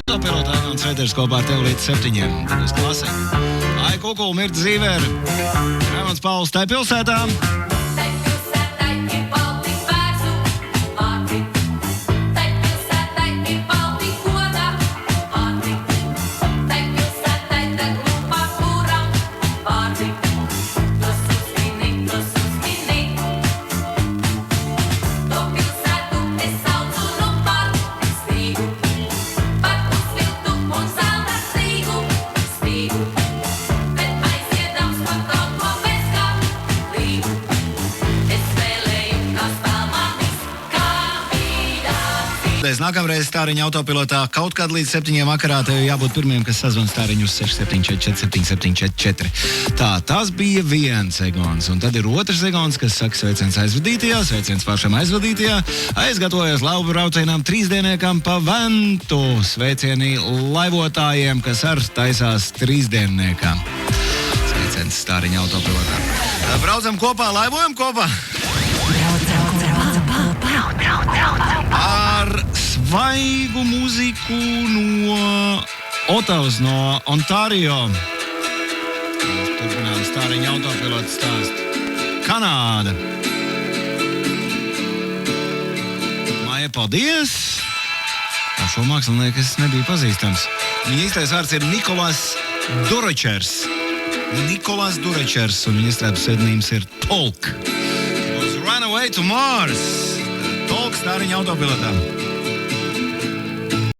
Autopilotā un Sveters kopā ar tevi līdz 7. Būs klasē. Ai, Kukulu, Mirta Zīveri, Raimonds Pauls, tai pilsētā. Nākamreiz Stāriņa autopilotā kaut kad līdz 7 vakarā tev jābūt pirmiem, kas sazvan Stāriņu uz 6744 Tā, tas bija viens egons, un tad ir otrs egons, kas saka sveiciens aizvadītajā, sveiciens pašam aizvadītajā, aizgatavojas lauvu braucienām trīsdieniekam pa Ventu, sveicieni laivotājiem, kas ar taisās trīsdieniekam. Sveiciens Stāriņa autopilotā. Braucam kopā, laivojam kopā! Ar svaigu mūziku no Otavas, no Ontario. Turpinām Stāriņa autopilota stāstu. Kanāda. Maija, paldies! Ar šo mākslinieku es nebiju pazīstams. Viņa īstais vārds ir Nikolas Durečers. Nikolas Durečers, un viņa izstrādes pseidonīms ir Talk. It was Run Away to Mars. Talk Stāriņa autopilotā.